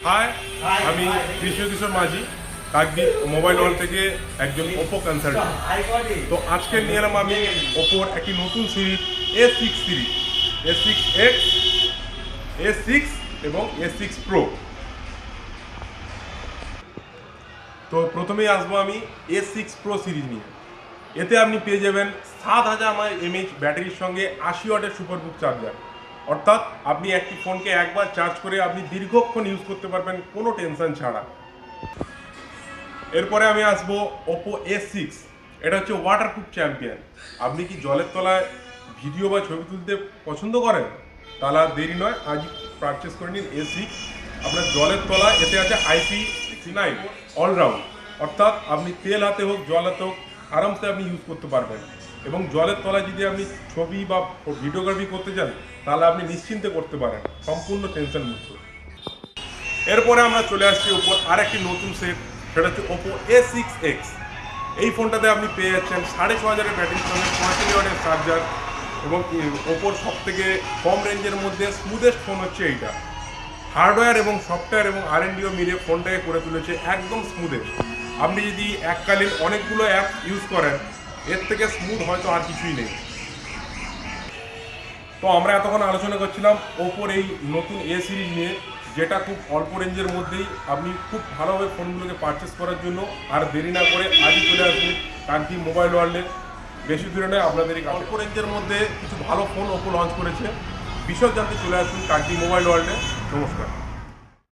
High, আমি বিশ্বকিশোর মাঝি Kakdwip mobile world থেকে একজন ওপো কনসালটেন্ট। তো আজকে নিয়ে এলাম আমি ওপোর একটি নতুন series A6 series, A6X, A6 এবং A6 Pro। তো প্রথমেই আসবো আমি A6 Pro সিরিজ নিয়ে। এতে আপনি পেয়ে যাবেন 7000 mAh ব্যাটারির সঙ্গে 80 ওয়াটের সুপারবুক চার্জার। অর্থাৎ আপনি একটি ফোনকে একবার চার্জ করে আপনি দীর্ঘক্ষণ ইউজ করতে পারবেন কোনো টেনশন ছাড়া। এরপরে আমি আসবো ওপো A6। এটা হচ্ছে ওয়াটারপ্রুফ চ্যাম্পিয়ন। আপনি কি জলের তলায় ভিডিও বা ছবি তুলতে পছন্দ করেন? তাহলে আর দেরি নয়, আজই পারচেস করে নিন A6। আপনার জলের তলায় এতে আছে IP69 অলরাউন্ড, অর্থাৎ আপনি তেল হাতে হোক জল হাতে হোক আরামসে আপনি ইউজ করতে পারবেন। এবং জলের তলায় যদি আপনি ছবি বা ভিডিওগ্রাফি করতে চান তাহলে আপনি নিশ্চিন্তে করতে পারেন, সম্পূর্ণ টেনশন মুক্ত। এরপরে আমরা চলে আসছি ওপর আরেকটি নতুন সেট, সেটা হচ্ছে ওপো A6X। এই ফোনটাতে আপনি পেয়ে যাচ্ছেন 6500 ব্যাটারির সঙ্গে 45 ওয়াটের চার্জার এবং ওপোর সব থেকে কম রেঞ্জের মধ্যে স্মুথেস্ট ফোন হচ্ছে এইটা। হার্ডওয়্যার এবং সফটওয়্যার এবং R&Dও মিলিয়ে ফোনটাকে করে তুলেছে একদম স্মুথেস্ট। আপনি যদি এককালীন অনেকগুলো অ্যাপ ইউজ করেন এর থেকে স্মুথ হয়তো আর কিছুই নেই। তো আমরা এতক্ষণ আলোচনা করছিলাম ওপোর এই নতুন A সিরিজ নিয়ে, যেটা খুব অল্প রেঞ্জের মধ্যেই আপনি খুব ভালোভাবে ফোনগুলোকে পারচেস করার জন্য। আর দেরি না করে আজই চলে আসুন কাকদ্বীপ মোবাইল ওয়ার্ল্ডে। বেশি দূরে নয়, আপনাদের এই অল্প রেঞ্জের মধ্যে কিছু ভালো ফোন ওপো লঞ্চ করেছে। বিশদ জানতে চলে আসুন কাকদ্বীপ মোবাইল ওয়ার্ল্ডে। নমস্কার।